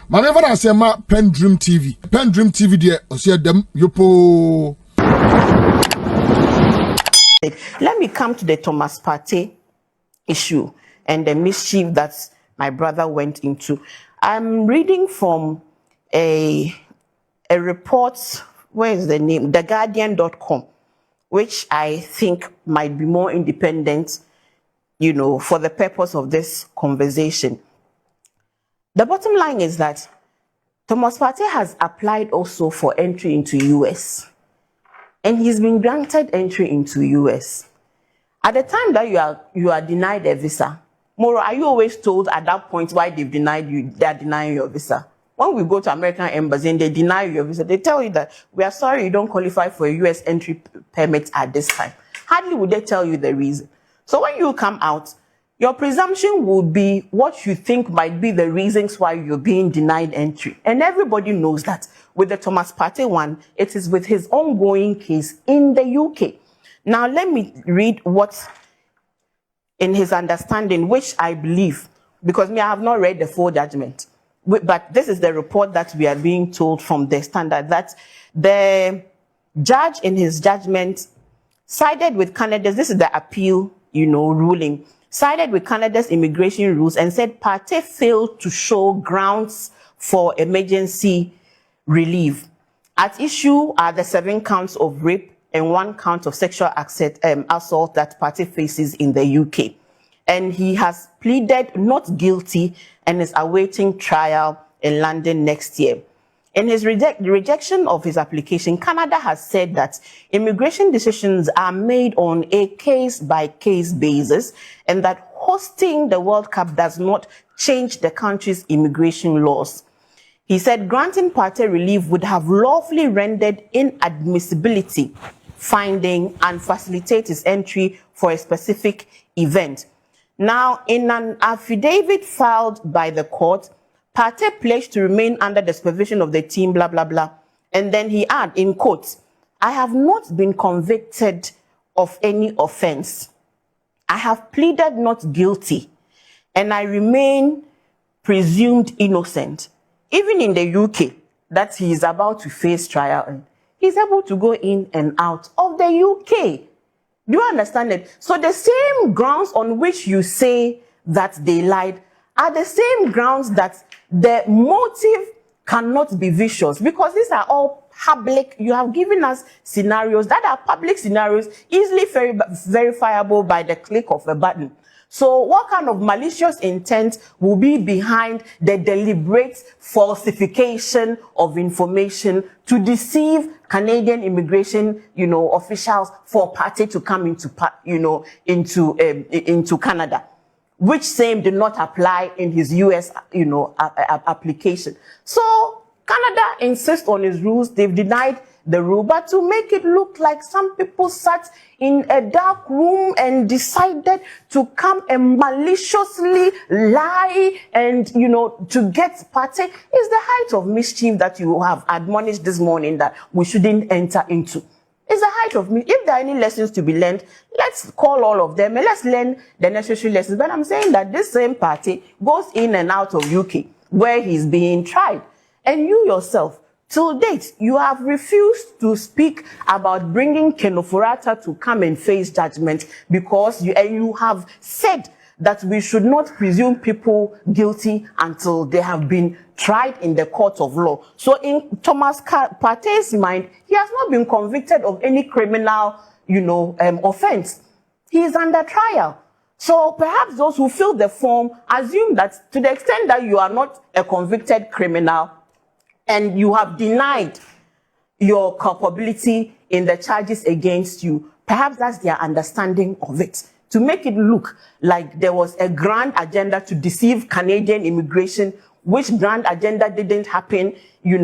Maneva na sema PENDREAM TV. PENDREAM TV de osia dem yopo. Let me come to the Thomas Partey issue and the mischief that my brother went into. I'm reading from a report, where is the name? TheGuardian.com, which I think might be more independent, for the purpose of this conversation. The bottom line is that Thomas Partey has applied also for entry into US. And he's been granted entry into US. At the time that you are denied a visa, Moro, are you always told at that point why they've denied you, they're denying your visa? When we go to American embassy and they deny your visa, they tell you that we are sorry you don't qualify for a US entry permit at this time. Hardly would they tell you the reason. So when you come out, your presumption would be what you think might be the reasons why you're being denied entry. And everybody knows that. With the Thomas Partey one, it is with his ongoing case in the UK. Now, let me read what, in his understanding, which I believe, because I have not read the full judgment, but this is the report that we are being told from the Standard, that the judge in his judgment sided with Canada's, this is the appeal, ruling, sided with Canada's immigration rules and said Partey failed to show grounds for emergency relief. At issue are the 7 counts of rape and 1 count of sexual assault that Partey faces in the UK. And he has pleaded not guilty and is awaiting trial in London next year. In his rejection of his application, Canada has said that immigration decisions are made on a case-by-case basis and that hosting the World Cup does not change the country's immigration laws. He said granting Partey relief would have lawfully rendered inadmissibility finding and facilitate his entry for a specific event. Now, in an affidavit filed by the court, Partey pledged to remain under the supervision of the team, blah, blah, blah. And then he added, in quotes, I have not been convicted of any offense. I have pleaded not guilty, and I remain presumed innocent. Even in the UK, that he is about to face trial, he's able to go in and out of the UK. Do you understand it? So the same grounds on which you say that they lied are the same grounds that the motive cannot be vicious, because these are all public. You have given us scenarios that are public scenarios, easily verifiable by the click of a button. So what kind of malicious intent will be behind the deliberate falsification of information to deceive Canadian immigration, officials for Partey to come into Canada, which same did not apply in his US, application. So Canada insists on his rules. They've denied the rule, but to make it look like some people sat in a dark room and decided to come and maliciously lie and, to get Partey is the height of mischief that you have admonished this morning that we shouldn't enter into. It's the height of mischief. If there are any lessons to be learned, let's call all of them and let's learn the necessary lessons. But I'm saying that this same Partey goes in and out of UK where he's being tried. And you yourself, till date, you have refused to speak about bringing Kenofurata to come and face judgment because you have said that we should not presume people guilty until they have been tried in the court of law. So in Thomas Partey's mind, he has not been convicted of any criminal, offense. He is under trial. So perhaps those who fill the form assume that to the extent that you are not a convicted criminal, and you have denied your culpability in the charges against you, perhaps that's their understanding of it. To make it look like there was a grand agenda to deceive Canadian immigration, which grand agenda didn't happen, in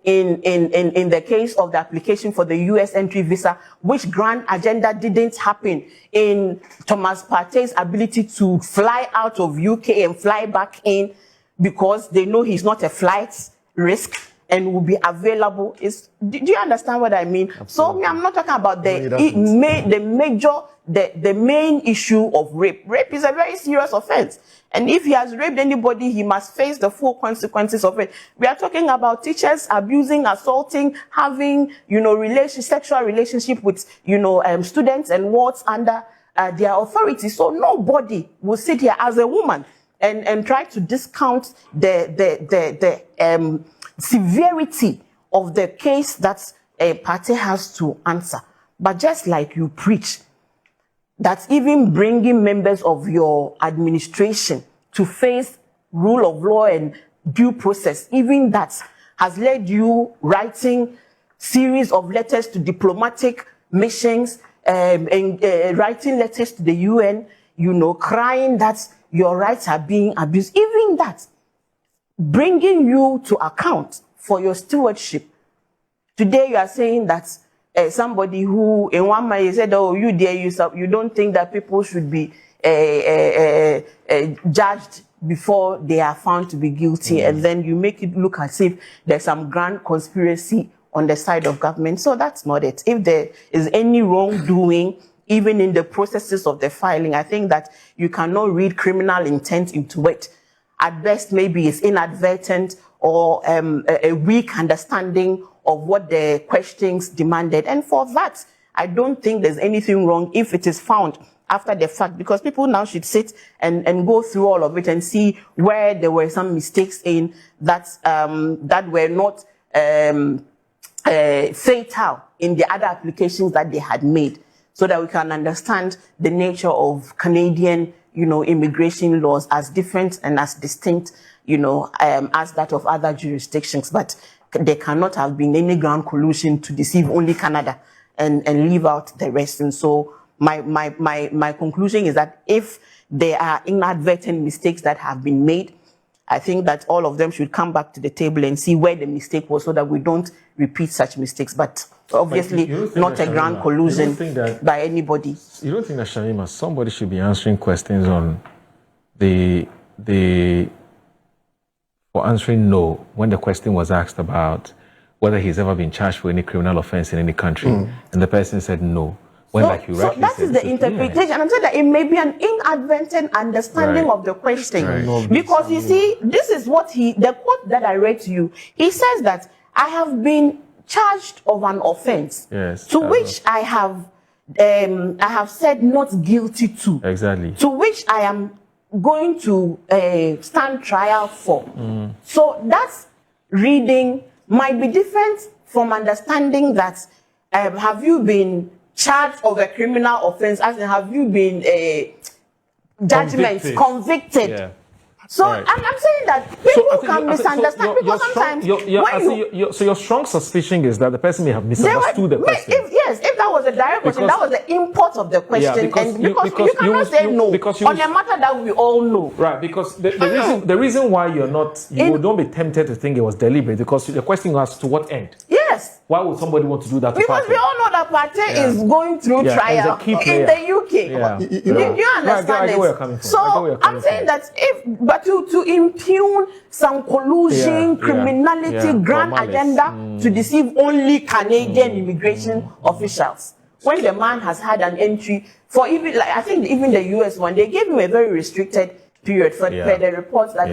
the case of the application for the US entry visa, which grand agenda didn't happen in Thomas Partey's ability to fly out of UK and fly back in because they know he's not a flight risk, and will be available. Do you understand what I mean? Absolutely. So I'm not talking about the main issue of rape. Rape is a very serious offense. And if he has raped anybody, he must face the full consequences of it. We are talking about teachers abusing, assaulting, having, sexual relationship with, students and wards under their authority. So nobody will sit here as a woman and try to discount the severity of the case that a party has to answer. But just like you preach, that even bringing members of your administration to face rule of law and due process, even that has led you writing series of letters to diplomatic missions, and writing letters to the UN, crying that your rights are being abused. Even that, bringing you to account for your stewardship. Today you are saying that somebody who in one way said, oh, you don't think that people should be judged before they are found to be guilty, and then you make it look as if there's some grand conspiracy on the side of government. So that's not it. If there is any wrongdoing, even in the processes of the filing, I think that you cannot read criminal intent into it. At best, maybe it's inadvertent or a weak understanding of what the questions demanded. And for that, I don't think there's anything wrong if it is found after the fact, because people now should sit and go through all of it and see where there were some mistakes in that were not fatal in the other applications that they had made, so that we can understand the nature of Canadian, immigration laws as different and as distinct, as that of other jurisdictions. But there cannot have been any ground collusion to deceive only Canada and leave out the rest. And so my conclusion is that if there are inadvertent mistakes that have been made, I think that all of them should come back to the table and see where the mistake was, so that we don't repeat such mistakes. But obviously not a ground collusion by anybody. You don't think that, Shamima, somebody should be answering questions on for answering no when the question was asked about whether he's ever been charged for any criminal offense in any country, and the person said no. When, so that is the interpretation. And I'm saying that it may be an inadvertent understanding of the question. Right. Because you see, this is what the quote that I read to you, he says that I have been charged of an offense, to which I have said not guilty to. Exactly. To which I am going to stand trial for. So that reading might be different from understanding that have you been charged of a criminal offense, as in have you been convicted. Yeah. So right. I'm saying that people can misunderstand, because sometimes so your strong suspicion is that the person may have misunderstood the question. If that was a direct question, that was the import of the question, because you cannot say no on a matter that we all know. Right, because the reason why you don't be tempted to think it was deliberate, because the question was to what end? Yes. Why would somebody want to do that? Because we all know that Partey is going through trial in the UK. Yeah. You understand it? So I'm saying that but to impugn some collusion, criminality, grand agenda to deceive only Canadian immigration officials, when the man has had an entry for even, I think even the US one, they gave him a very restricted period for the reports that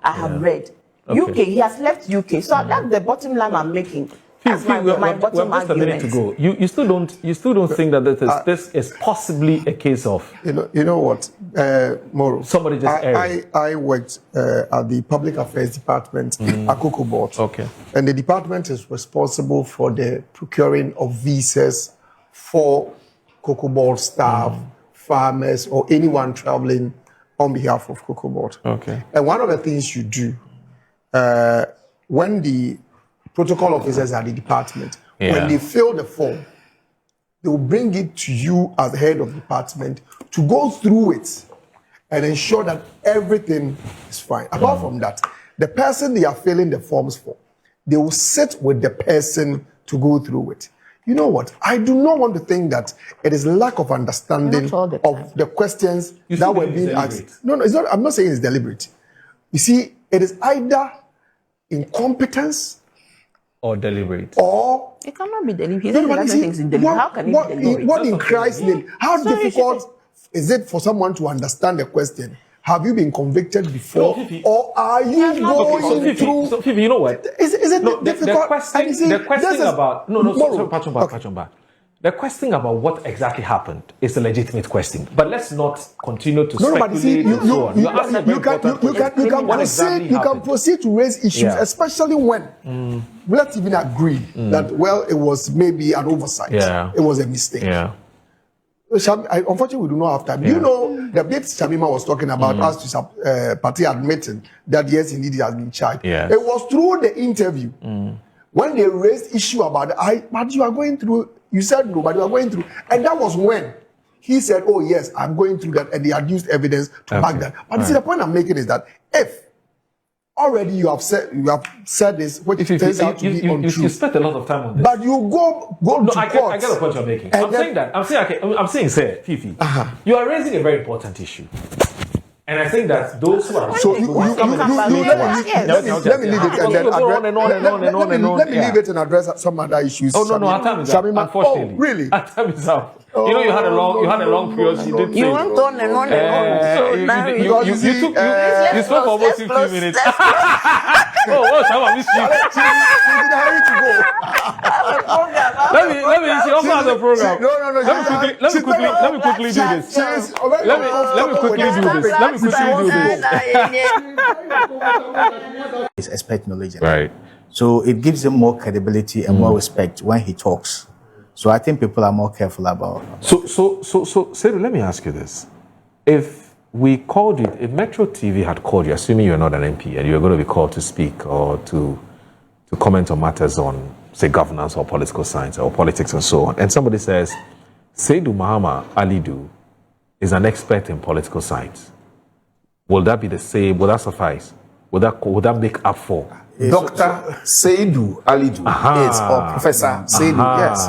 I have read. Okay. UK, he has left UK, so that's the bottom line I'm making. That's my bottom argument. A minute to go. You still don't think that this is possibly a case of you know what, Moro. Somebody just I worked at the Public Affairs Department at Cocoa Board. Okay. And the department is responsible for the procuring of visas for Cocoa Board staff, farmers, or anyone traveling on behalf of Cocoa Board. Okay. And one of the things you do when the protocol officers at the department, when they fill the form, they will bring it to you as the head of the department to go through it and ensure that everything is fine. Apart from that, the person they are filling the forms for, they will sit with the person to go through it. You know what? I do not want to think that it is lack of understanding of the questions that were being asked. No, it's not. I'm not saying it's deliberate. You see, it is either incompetence or deliberate. Or it cannot be deliberate. He doesn't think it's deliberate. How can it be deliberate? What in Christ's name? How difficult is it for someone to understand the question? Have you been convicted before, or are you going through? So, Fifi, you know what? Is it difficult? The question about Pachomba. The question about what exactly happened is a legitimate question, but let's not continue to speculate. But see, you can proceed to raise issues, especially when let's even agree that it was maybe an oversight, it was a mistake. Unfortunately, we do not have time. You know, the bit Shamima was talking about us to Partey admitting that yes, indeed, he has been charged. It was through the interview when they raised issue about but you are going through. You said no, but you are going through, and that was when he said, "Oh yes, I'm going through that," and they had used evidence to back that. But you see, the point I'm making is that if already you have said this, which turns out to be untrue. You spent a lot of time on this. But you go to court. I get the point you're making. I'm saying, sir, Fifi, you are raising a very important issue. And I think that those who are... So let me leave it and address some other issues. Oh, no, our time is up, unfortunately. Oh, really? Our time is up. You know, you had a long period. You went on and on and on. You spoke for almost 15 minutes. Shama, I missed you. She's in a hurry to go. Let me. She also has a program. No. Let me quickly do this. Let me quickly do this. Expect knowledge. Right. So it gives him more credibility and more respect when he talks. So I think people are more careful about. So, Sedu, let me ask you this: if we called you, if Metro TV had called you, assuming you're not an MP and you're going to be called to speak or to comment on matters on, say, governance or political science or politics and so on, and somebody says, Seydou Mahama Alidu is an expert in political science, will that be the same? Will that suffice? Would that make up for? Dr. Seydou Alidu is, or Professor Seydou, yes.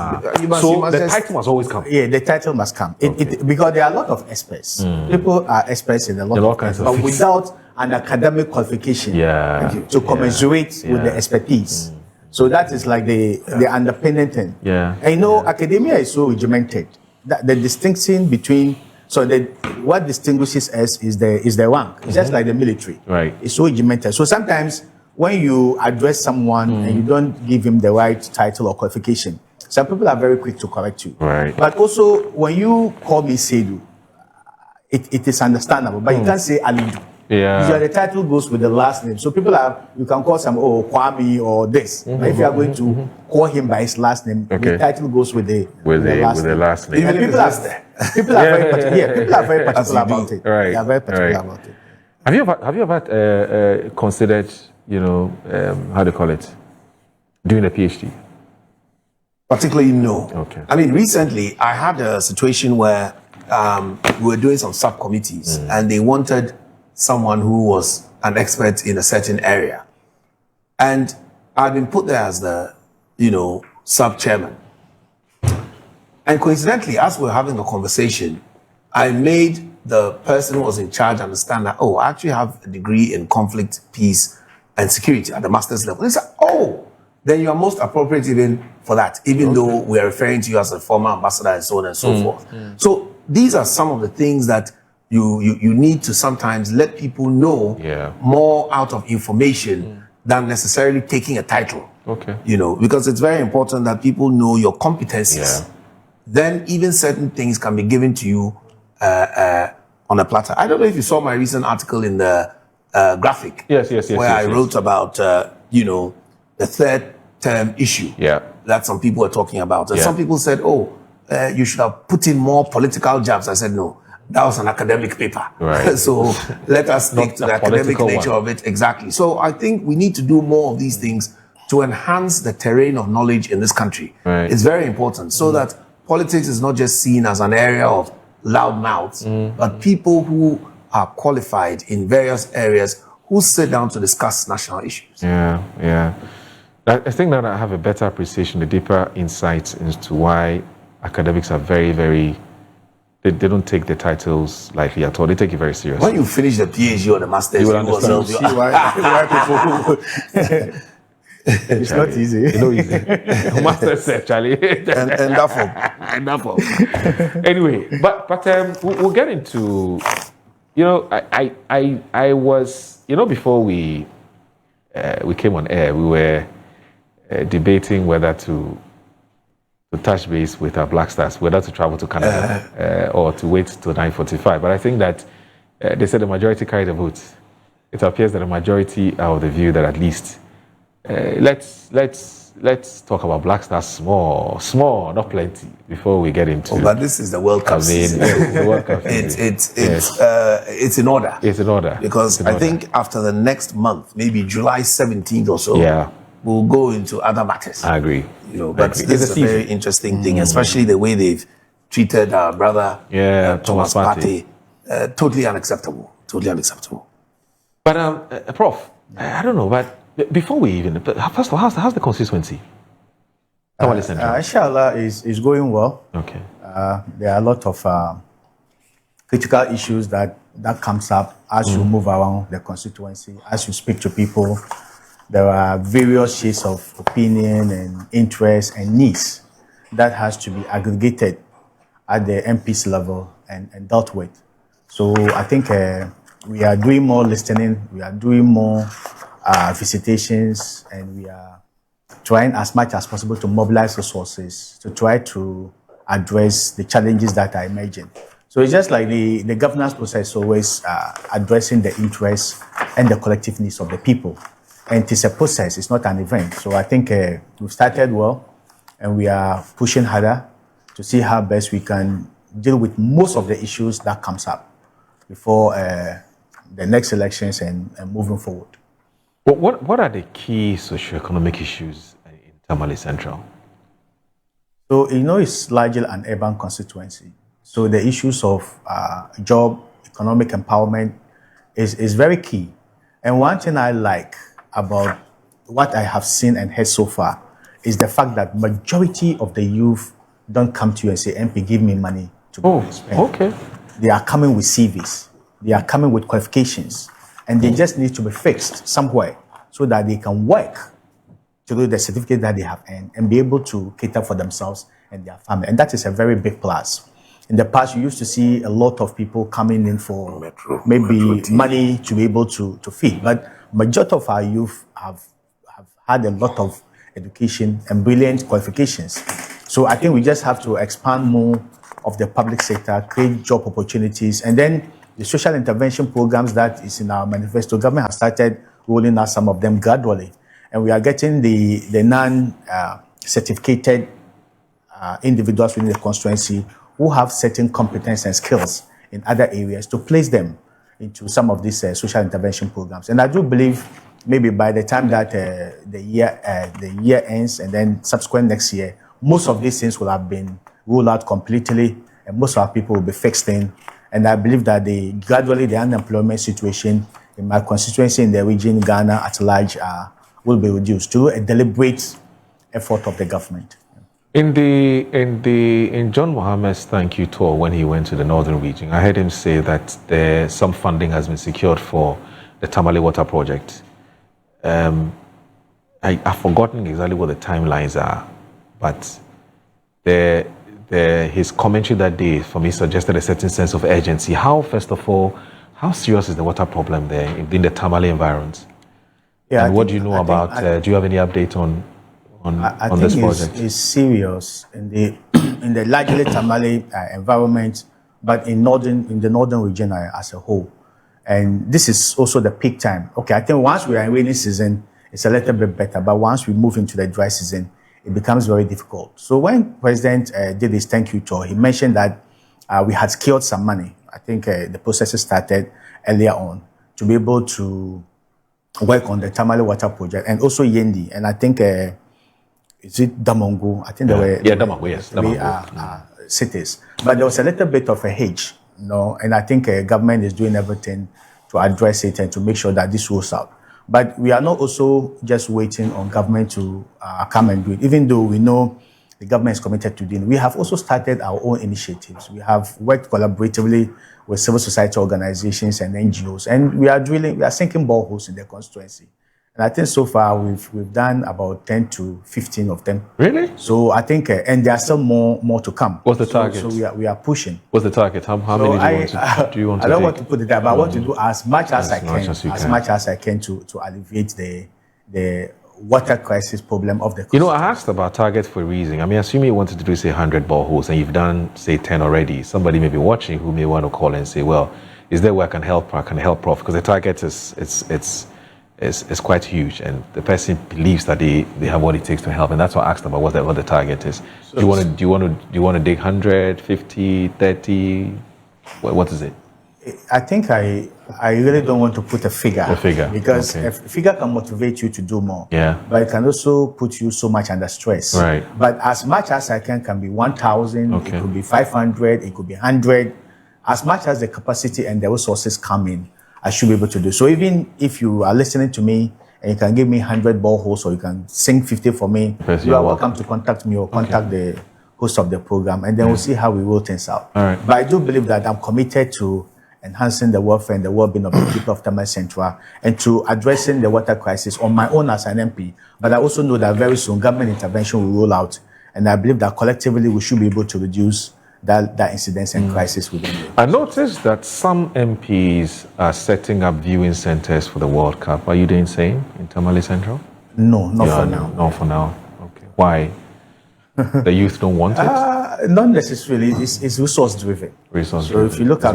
The title must always come. Yeah, the title must come. Because there are a lot of experts. People are experts in a lot of things, but without an academic qualification to commensurate with the expertise. So that is like the underpinning thing. And you know, academia is so regimented that the distinction between what distinguishes us is the rank. It's just like the military. Right. It's so regimented. So sometimes when you address someone and you don't give him the right title or qualification, some people are very quick to correct you. Right. But also, when you call me Seydou, it is understandable. But you can't say Alidu. Usually the title goes with the last name. So you can call some Kwame or this. But if you are going to call him by his last name, the title goes with the last name. And people are very particular about it. Right. They are very particular about it. Have you ever considered, how do you call it, doing a PhD? Particularly, no. Okay. I mean, recently I had a situation where we were doing some subcommittees and they wanted someone who was an expert in a certain area. And I'd been put there as the, sub-chairman. And coincidentally, as we were having a conversation, I made the person who was in charge understand that, I actually have a degree in conflict, peace, and security at the master's level. He said, then you are most appropriate even for that, even though we are referring to you as a former ambassador and so on and so forth. So these are some of the things that you need to sometimes let people know more out of information than necessarily taking a title. Okay. Because it's very important that people know your competencies. Then even certain things can be given to you on a platter. I don't know if you saw my recent article in the graphic. Yes. Where I wrote about, the third term issue that some people were talking about. And some people said, you should have put in more political jabs. I said, no, that was an academic paper. Right. So let us stick to the academic nature of it. Exactly. So I think we need to do more of these things to enhance the terrain of knowledge in this country. Right. It's very important so that politics is not just seen as an area of loud mouths, but people who are qualified in various areas who sit down to discuss national issues. Yeah. I think that I have a better appreciation, a deeper insight into why academics are very, very, they don't take the titles lightly at all. They take it very seriously. When you finish the PhD or the master's, you will understand. See why people It's not easy. It's not easy. Master said, Charlie. And therefore. And therefore. Anyway, but we'll get into, I was, before we came on air, we were debating whether to touch base with our Black Stars, whether to travel to Canada or to wait till 9:45. But I think that they said the majority carried the vote. It appears that the majority are of the view that at least let's talk about Black Stars small, not plenty, before we get into. But this is the World Cup season. The World Cup it's in order. It's in order. Because I think after the next month, maybe July 17th or so, we'll go into other matters. I agree. But this is a very interesting thing, especially the way they've treated our brother Thomas Partey. Totally unacceptable. Totally unacceptable. But Prof, I don't know, but before we even, first of all, how's the constituency? Inshallah is going well. Okay. There are a lot of critical issues that comes up as you move around the constituency, as you speak to people. There are various shades of opinion and interest and needs that has to be aggregated at the MP's level and dealt with. So I think we are doing more listening, we are doing more visitations, and we are trying as much as possible to mobilize resources to try to address the challenges that are emerging. So it's just like the governance process always addressing the interests and the collective needs of the people. And it's a process, it's not an event. So I think we've started well, and we are pushing harder to see how best we can deal with most of the issues that comes up before the next elections and moving forward. What are the key socioeconomic issues in Tamale Central? So, it's largely an urban constituency. So the issues of job, economic empowerment is very key. And one thing I like about what I have seen and heard so far is the fact that majority of the youth don't come to you and say, MP, give me money to spend. Okay. They are coming with CVs. They are coming with qualifications. And they just need to be fixed somewhere so that they can work to do the certificate that they have earned and be able to cater for themselves and their family. And that is a very big plus. In the past, you used to see a lot of people coming in for maybe money to be able to feed. But majority of our youth have had a lot of education and brilliant qualifications. So I think we just have to expand more of the public sector, create job opportunities, and then the social intervention programs that is in our manifesto. Government has started rolling out some of them gradually. And we are getting the non-certificated individuals within the constituency who have certain competence and skills in other areas to place them into some of these social intervention programs. And I do believe maybe by the time that the year ends and then subsequent next year, most of these things will have been rolled out completely and most of our people will be fixed in. And I believe that gradually the unemployment situation in my constituency in the region, Ghana at large, will be reduced through a deliberate effort of the government. In John Mohammed's thank you tour when he went to the northern region, I heard him say that some funding has been secured for the Tamale Water Project. I've forgotten exactly what the timelines are, but his commentary that day for me suggested a certain sense of urgency. First of all, how serious is the water problem there in the Tamale environment? Yeah, and what do you know about? Do you have any update on this project? It's serious in the largely Tamale environment, but in the northern region as a whole. And this is also the peak time. Okay, I think once we are in rainy season, it's a little bit better. But once we move into the dry season, it becomes very difficult. So when President did his thank you tour, he mentioned that we had secured some money. I think the process started earlier on to be able to work on the Tamale Water Project and also Yendi. And I think, is it Damongo? I think there were Damongo, yes. Cities. But there was a little bit of a hitch, and I think government is doing everything to address it and to make sure that this rolls out. But we are not also just waiting on government to come and do it. Even though we know the government is committed to doing it, we have also started our own initiatives. We have worked collaboratively with civil society organizations and NGOs, and we are sinking boreholes in the constituency. And I think so far we've done about 10 to 15 of them. Really? So I think, and there are still more to come. What's the target? So we are pushing. What's the target? How many do you want to I don't take? want to put it there, but I want to do as much as I can, as much as I can to alleviate the water crisis problem of the. You know, I asked about targets for a reason. I mean, assuming you wanted to do, say, 100 boreholes and you've done, say, 10 already, somebody may be watching who may want to call and say, well, is there where I can help Prof? Because the target is quite huge, and the person believes that they have what it takes to help, and that's what I asked about what the target is. So do you want to dig 100, 50, 30? What is it? I think I really don't want to put a figure. Because a figure can motivate you to do more. Yeah. But it can also put you so much under stress. Right. But as much as I can be 1,000, it could be 500, it could be 100. As much as the capacity and the resources come in, I should be able to do. So even if you are listening to me and you can give me 100 boreholes or you can sing 50 for me, you are welcome to contact me or contact the host of the program, and then we'll see how we roll things out. All right. But I do believe that I'm committed to enhancing the welfare and the well-being of the people of Tamale Central and to addressing the water crisis on my own as an MP. But I also know that very soon government intervention will roll out, and I believe that collectively we should be able to reduce that incidence and crisis within it. I noticed that some MPs are setting up viewing centers for the World Cup. Are you doing the same in Tamale Central? No, not for now. Not for now. Okay. Why? The youth don't want it? Not necessarily. It's resource driven. So if you look at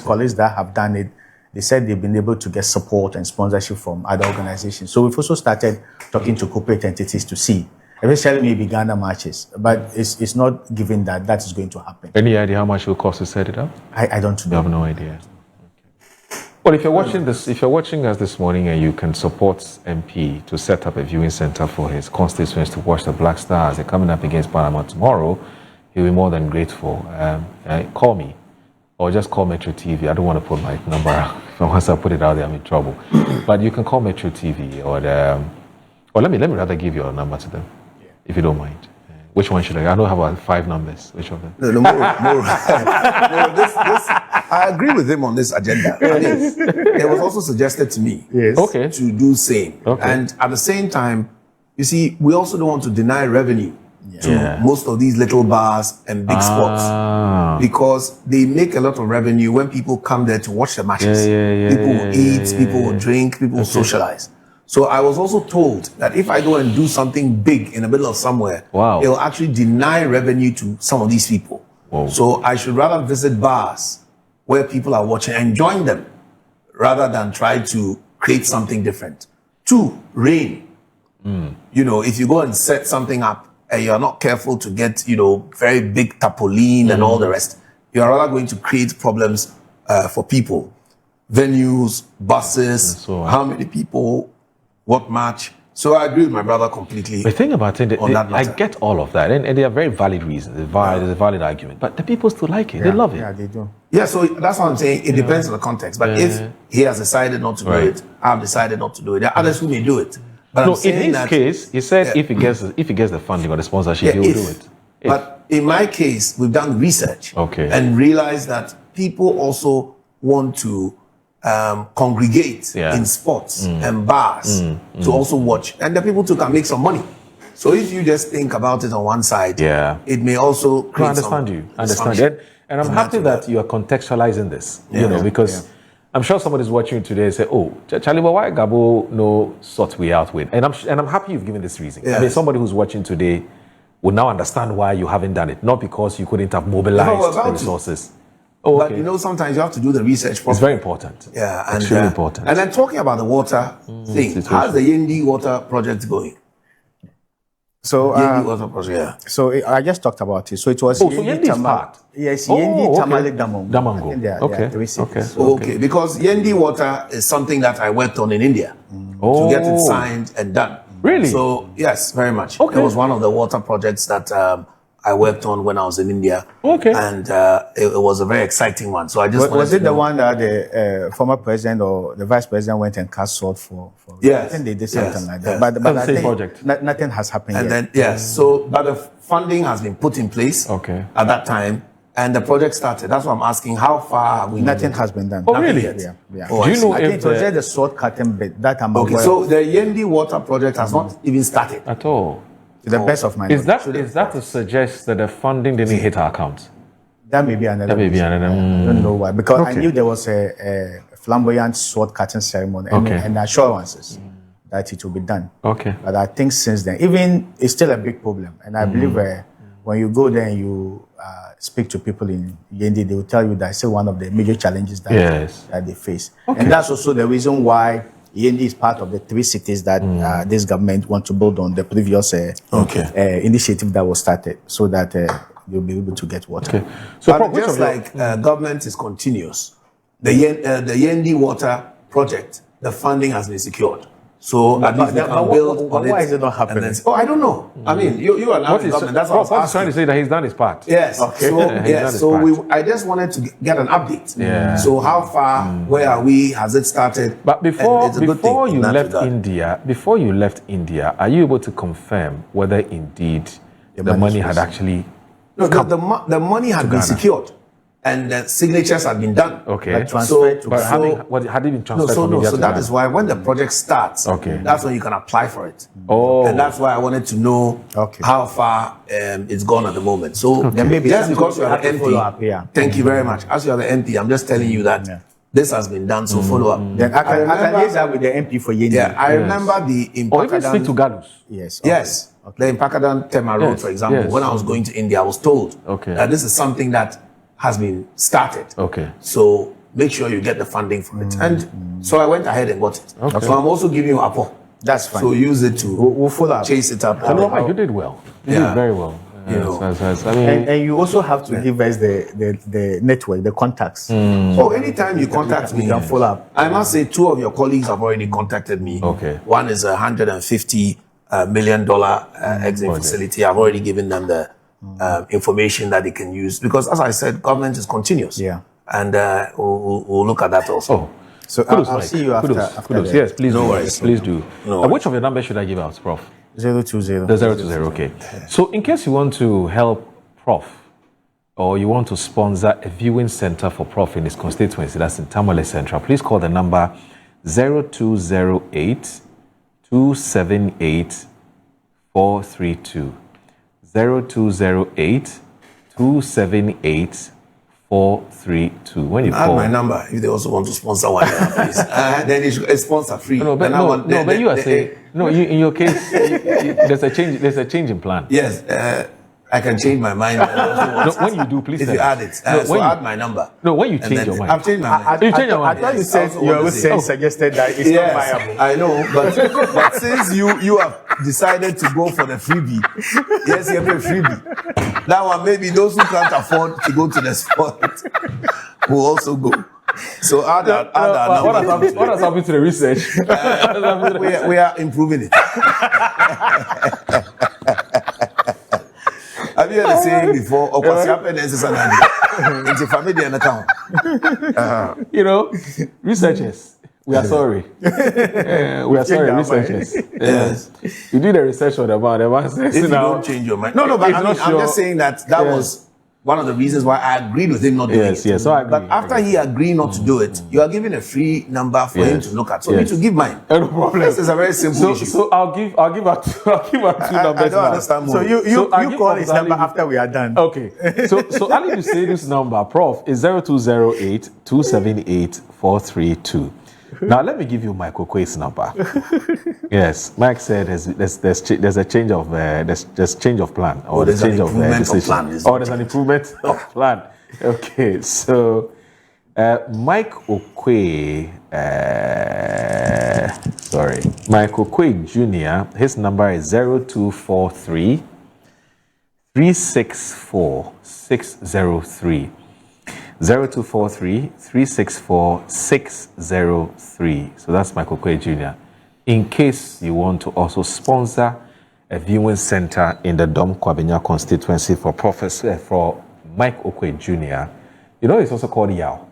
colleagues that have done it, they said they've been able to get support and sponsorship from other organizations. So we've also started talking to corporate entities to see, eventually maybe Ghana matches, but it's not given that is going to happen. Any idea how much it will cost to set it up? I don't know. You have no idea. Well, if you're watching us this morning and you can support MP to set up a viewing center for his constituents to watch the Black Stars, they're coming up against Panama tomorrow, he'll be more than grateful. Call me, or just call Metro TV. I don't want to put my number out. Once I put it out there, I'm in trouble. But you can call Metro TV, or let me rather give your number to them, if you don't mind. Which one should I don't have about 5 numbers. Which of them? No, more. I agree with him on this agenda. I mean, it was also suggested to me to do same. And at the same time, you see, we also don't want to deny revenue to most of these little bars and big spots, because they make a lot of revenue when people come there to watch the matches. People will eat, people will drink, people will socialize. So I was also told that if I go and do something big in the middle of somewhere, it will actually deny revenue to some of these people. So I should rather visit bars where people are watching and join them rather than try to create something different. 2, rain. You know, if you go and set something up and you're not careful to get, very big tarpaulin and all the rest, you're rather going to create problems for people. Venues, buses, how many people, what match. So I agree with my brother completely. The thing about it, I get all of that, and they are very valid reasons. There's a valid argument, but the people still like it. They love it. Yeah, they do. Yeah, so that's what I'm saying. It depends on the context. But if he has decided not to do it, I've decided not to do it. There are others who may do it. But in his case, he said if he gets the funding or the sponsorship, he will do it. But in my case, we've done research and realized that people also want to congregate in sports and bars to also watch, and the people too can make some money. So if you just think about it on one side, it may also create understand you. And I'm happy that you are contextualizing this, because I'm sure somebody's watching today and say, "Oh, Charlie, but why Gabo no sort we out with?" And I'm happy you've given this reason. I mean, somebody who's watching today will now understand why you haven't done it, not because you couldn't have mobilized the resources. But sometimes you have to do the research properly. It's very important. Yeah, and extremely important. And then talking about the water thing, how's the Yendi water project going? So, Yendi water project, So I just talked about it. So it was Yendi part. Yes, Yendi, Tamale, Damongo. Okay. There are 3 cities. Okay, because Yendi water is something that I worked on in India to get it signed and done. Really? So yes, very much. Okay. It was one of the water projects that I worked on when I was in India. Okay. And it was a very exciting one. So I just was it the one that the former president or the vice president went and cast salt for? Yes. I think they did something like that. But I think project. Nothing has happened and yet. then but the funding has been put in place. Okay. At that time, and the project started. That's why I'm asking how far have we Nothing has been done. Oh, really? Yeah. Oh, Do you know I if think it was just the short cutting bit that I'm Okay, aware so of, the Yendi water project has not even started. at all? to the best of my Is knowledge. that to suggest that the funding didn't hit our account? That may be another. That may be reason. another. I don't know why, because I Okay. knew there was a flamboyant sword cutting ceremony Okay. and assurances that it will be done. Okay. But I think since then, even it's still a big problem. And I believe when you go there and you speak to people in Yendi, they will tell you that it's still one of the major challenges that, Yes. that they face. And that's also the reason why Yendi is part of the 3 cities that this government want to build on the previous initiative that was started, so that you'll be able to get water. Okay. So But just like government is continuous, the Yendi water project, the funding has been secured. So at least we can build on it. Why is it not happening? And then, I don't know. I mean, you are now the government. That's what I was Prof, trying to asking. say that he's done his part. Yes. Okay. So, He's done yes. his So part. I just wanted to get an update. Yeah. So how far? Where are we? Has it started? But And before it's a good thing in you that left regard. India, are you able to confirm whether indeed the money money was- had actually? No, the money had been secured, and the signatures had been done. Okay. Like transferred to But Ghana. had it been No, transferred so from no, India so to that Ghana? is why when the project starts, Okay. that's when you can apply for it. Oh. And that's why I wanted to know Okay. how far it's gone at the moment. So Then maybe just something because you we are have the to follow up, MP, yeah. thank you very much. As you are the MP, I'm just telling you that this has been done. So follow up. Then I can remember- liaise that with the MP for Yendi. Yeah, I remember the Or even speak to Impakadan. Galus. Yes. Okay. Yes, the Impakadan Tema Road, Yes, for example. yes. When I was going to India, I was told Okay. that this is something that has been started. Okay. So make sure you get the funding for it. And so I went ahead and got it. Okay. So I'm also giving you a po. That's fine. So use it to We'll follow up. chase it up. No, Mike, you did well. You Yeah. did very well. You know. I mean, And you also have to give us the network, the contacts. So anytime you contact me, We can follow up. I must say 2 of your colleagues have already contacted me. Okay. One is $150 million exit facility. I've already given them the information that they can use, because as I said, government is continuous. Yeah. And we'll look at that also. oh. So Kudos, I'll Mike. see you after. Kudos. after Kudos. the Yes, please do. worries. Please do. No Which of your numbers should I give out, Prof? 020. The 020, okay. So in case you want to help Prof, or you want to sponsor a viewing center for Prof in his constituency, that's in Tamale Central, please call the number 0208 278 432. 0208 278 432. When you Add call. my number if they also want to sponsor one, please. Then they should sponsor free. No, but, Then I no, want- no, then- but you are then- saying, no, you, in your case, there's a change. There's a change in plan. Yes, I can change my mind. No, when you do, please if tell you us. add it, No, so when you- add my number. No, when you And change then- your mind. I've changed my mind. You change your I mind. thought you Yes, said also you want to always say- suggested that it's not Yes, viable. I know, but since you have decided to go for the freebie, yes, you have a freebie. That one, maybe those who can't afford to go to the spot will also go. So add that. What has happened to the research? We are improving it. Have you heard the saying before? Okwasi happen and Sanadi. It's a family and account. You know, researchers, we are sorry. We are sorry, our researchers. Yes. You do the research on the man says, If you now, don't change your mind. No, but It's not I'm your- just saying that was one of the reasons why I agreed with him not doing Yes, it. yes, so I agree. But after he agreed not to do it, you are giving a free number for him Yes, to look at. So yes. you need to give mine. No problem. This is a very simple So, issue. so I'll give out two I numbers don't now. understand So more. you I give call his Prof. number Ali- after we are done. Okay. So I need to say this number, Prof, is 0208 278 432. Now let me give you Mike Okwe's number. Yes, Mike said there's a change of there's change of plan, or there's change an of improvement of decision. plan, isn't Or there's an improvement of plan. Okay, so Mike Okwe, Mike Okwe Jr. His number is 0243 364 603. 0243 364 603. So that's Michael Kwe Jr. In case you want to also sponsor a viewing center in the Dom Kwabenya constituency for for Mike Okwe Jr., you know it's also called Yao.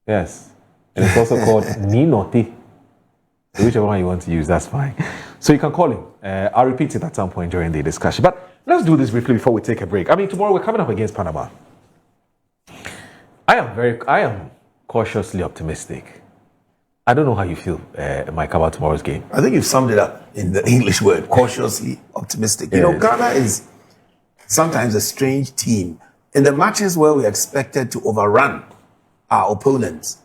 Yes. And it's also called Ninoti. So whichever one you want to use, that's fine. So you can call him. I'll repeat it at some point during the discussion. But let's do this briefly before we take a break. I mean, tomorrow we're coming up against Panama. I am cautiously optimistic. I don't know how you feel, Mike, about tomorrow's game. I think you've summed it up in the English word, cautiously optimistic. You know, Ghana is sometimes a strange team. In the matches where we expected to overrun our opponents,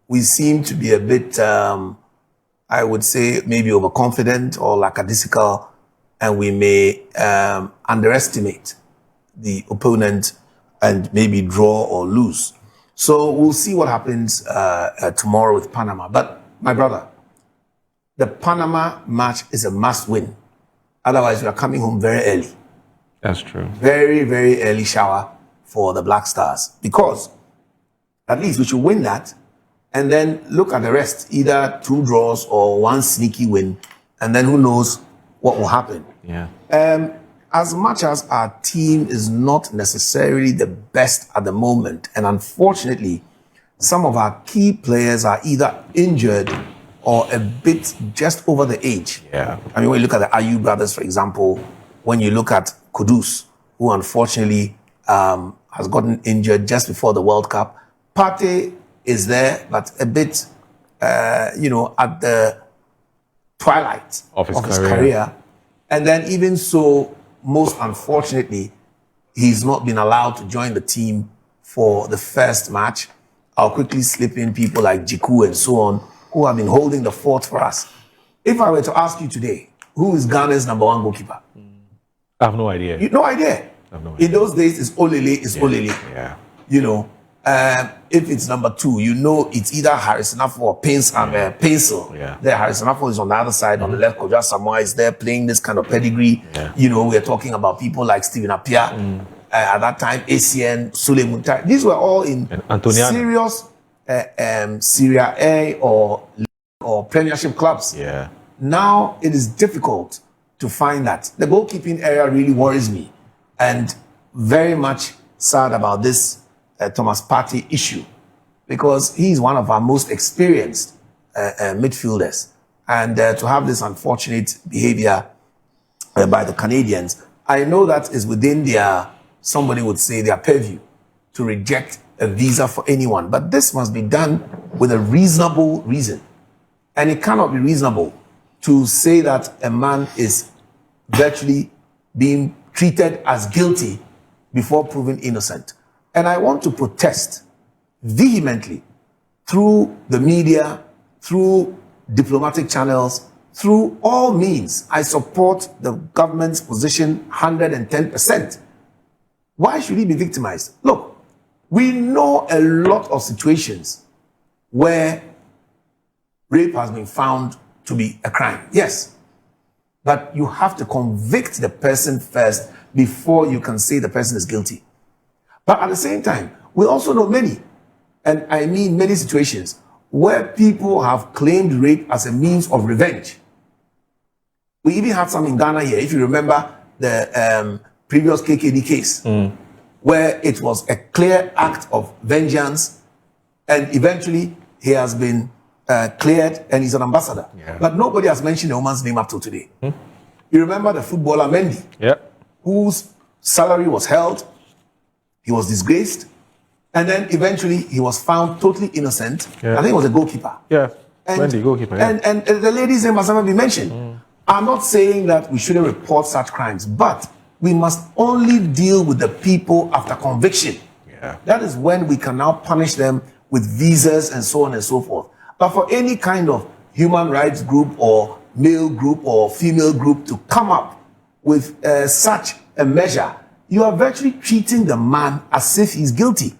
we seem to be a bit, I would say, maybe overconfident or lackadaisical, and we may underestimate the opponent and maybe draw or lose. So we'll see what happens tomorrow with Panama. But my brother, the Panama match is a must win. Otherwise, we are coming home very early. That's true. Very, very early shower for the Black Stars. Because at least we should win that and then look at the rest. Either 2 draws or 1 sneaky win. And then who knows what will happen. Yeah. As much as our team is not necessarily the best at the moment, and unfortunately, some of our key players are either injured or a bit just over the age. Yeah. I mean, when you look at the Ayew brothers, for example, when you look at Kudus, who unfortunately has gotten injured just before the World Cup, Partey is there, but a bit, at the twilight of his career. And then even so, most unfortunately, he's not been allowed to join the team for the first match. I'll quickly slip in people like Jiku and so on, who have been holding the fort for us. If I were to ask you today, who is Ghana's #1 goalkeeper? I have no idea. No idea. I have no idea. In those days, it's Olele, Olele. Yeah. You know, if it's #2, you know it's either Harrison Affo or Pencil. Yeah. There, Harrison Affo is on the other side. On the left, Koja Samoa is there playing this kind of pedigree. Yeah. You know, we're talking about people like Stephen Appiah. At that time, ACN, Suleiman Tai. These were all in serious Serie A or Premiership clubs. Yeah. Now it is difficult to find that. The goalkeeping area really worries me, and very much sad about this Thomas Partey issue, because he's one of our most experienced midfielders, and to have this unfortunate behavior by the Canadians, I know that is within their, somebody would say, their purview to reject a visa for anyone, but this must be done with a reasonable reason, and it cannot be reasonable to say that a man is virtually being treated as guilty before proven innocent. And I want to protest vehemently through the media, through diplomatic channels, through all means. I support the government's position 110%. Why should he be victimized? Look, we know a lot of situations where rape has been found to be a crime. Yes. But you have to convict the person first before you can say the person is guilty. But at the same time, we also know many, and I mean many situations, where people have claimed rape as a means of revenge. We even had some in Ghana here, if you remember the previous KKD case, where it was a clear act of vengeance, and eventually he has been cleared and he's an ambassador. Yeah. But nobody has mentioned the woman's name up till today. You remember the footballer Mendy, whose salary was held, he was disgraced, and then eventually he was found totally innocent. I think he was a goalkeeper. Yeah, And, Mendy, goalkeeper. Yeah. and the lady's name must never be mentioned. I'm not saying that we shouldn't report such crimes, but we must only deal with the people after conviction. Yeah. That is when we can now punish them with visas and so on and so forth. But for any kind of human rights group or male group or female group to come up with such a measure, you are virtually treating the man as if he's guilty.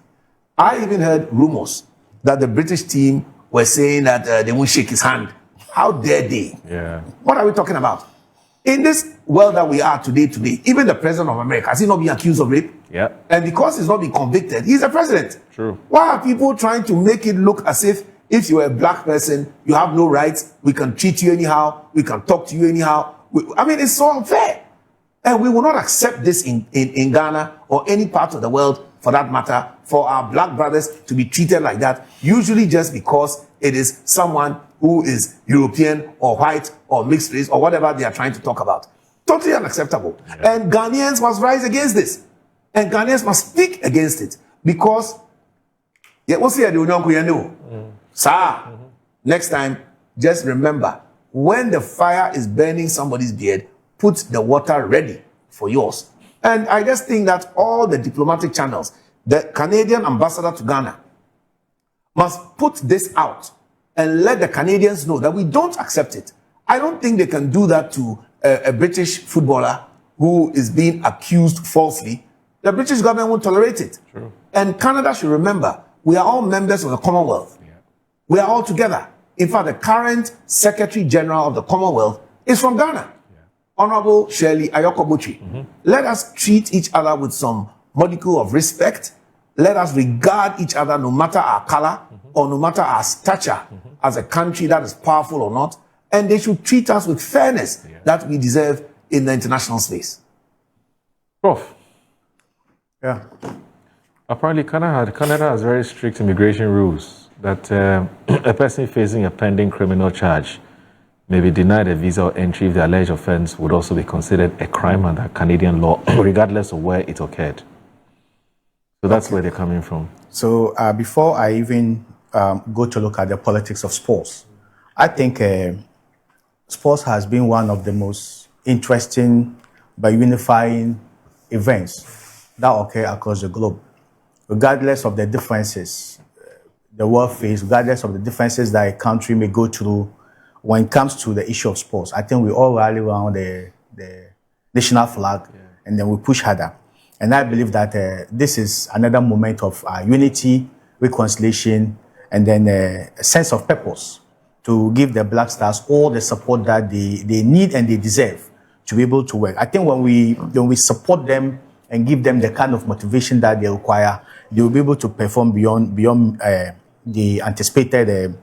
I even heard rumors that the British team were saying that they won't shake his hand. How dare they? Yeah. What are we talking about? In this world that we are today, even the president of America, has he not been accused of rape? Yeah. And because he's not been convicted, he's a president. True. Why are people trying to make it look as if you're a black person, you have no rights, we can treat you anyhow, we can talk to you anyhow? I mean, it's so unfair. And we will not accept this in Ghana or any part of the world, for that matter, for our black brothers to be treated like that, usually just because it is someone who is European or white or mixed race or whatever they are trying to talk about. Totally unacceptable. Yeah. And Ghanaians must rise against this. And Ghanaians must speak against it, because Yeah, what's here? Sir, next time, just remember, when the fire is burning somebody's beard, put the water ready for yours. And I just think that all the diplomatic channels, the Canadian ambassador to Ghana must put this out and let the Canadians know that we don't accept it. I don't think they can do that to a British footballer who is being accused falsely. The British government won't tolerate it. True. And Canada should remember, we are all members of the Commonwealth. Yeah. We are all together. In fact, the current Secretary General of the Commonwealth is from Ghana. Yeah. Honorable Shirley Ayokobuchi. Let us treat each other with some modicum of respect. Let us regard each other no matter our color or no matter our stature as a country that is powerful or not. And they should treat us with fairness that we deserve in the international space. Prof. Yeah. Apparently, Canada has very strict immigration rules that a person facing a pending criminal charge may be denied a visa or entry if the alleged offense would also be considered a crime under Canadian law, regardless of where it occurred. So that's where they're coming from. So before I even go to look at the politics of sports, I think sports has been one of the most interesting but unifying events that occur across the globe. Regardless of the differences the world faces, regardless of the differences that a country may go through when it comes to the issue of sports, I think we all rally around the national flag and then we push harder. And I believe that this is another moment of unity, reconciliation, and then a sense of purpose to give the Black Stars all the support that they need and they deserve to be able to work. I think when we support them and give them the kind of motivation that they require, they will be able to perform beyond the anticipated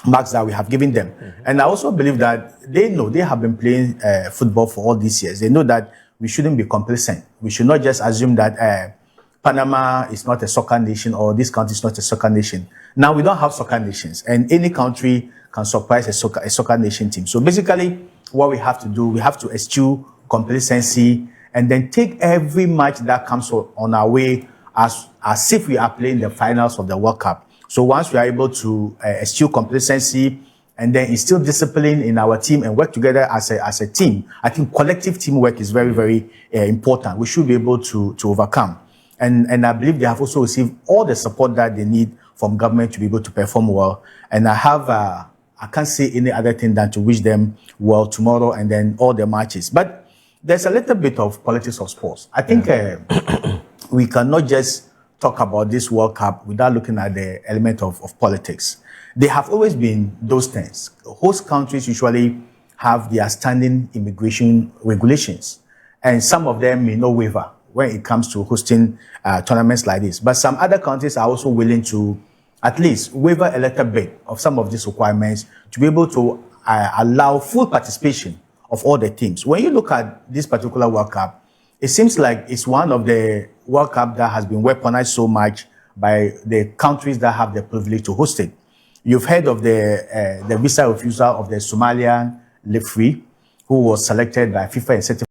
marks that we have given them. And I also believe that they know they have been playing football for all these years. They know that we shouldn't be complacent. We should not just assume that Panama is not a soccer nation or this country is not a soccer nation. Now we don't have soccer nations, and any country can surprise a soccer nation team. So basically, what we have to do, we have to eschew complacency and then take every match that comes on our way as if we are playing the finals of the World Cup. So once we are able to eschew complacency and then instill discipline in our team and work together as a team, I think collective teamwork is very, very important. We should be able to overcome. And I believe they have also received all the support that they need from government to be able to perform well. And I can't say any other thing than to wish them well tomorrow and then all the matches. But there's a little bit of politics of sports. I think we cannot just talk about this World Cup without looking at the element of politics. They have always been those things. Host countries usually have their standing immigration regulations, and some of them may not waver when it comes to hosting tournaments like this. But some other countries are also willing to at least waiver a little bit of some of these requirements to be able to allow full participation of all the teams. When you look at this particular World Cup, it seems like it's one of the World Cup that has been weaponized so much by the countries that have the privilege to host it. You've heard of the visa refusal of the Somalian referee who was selected by FIFA and certified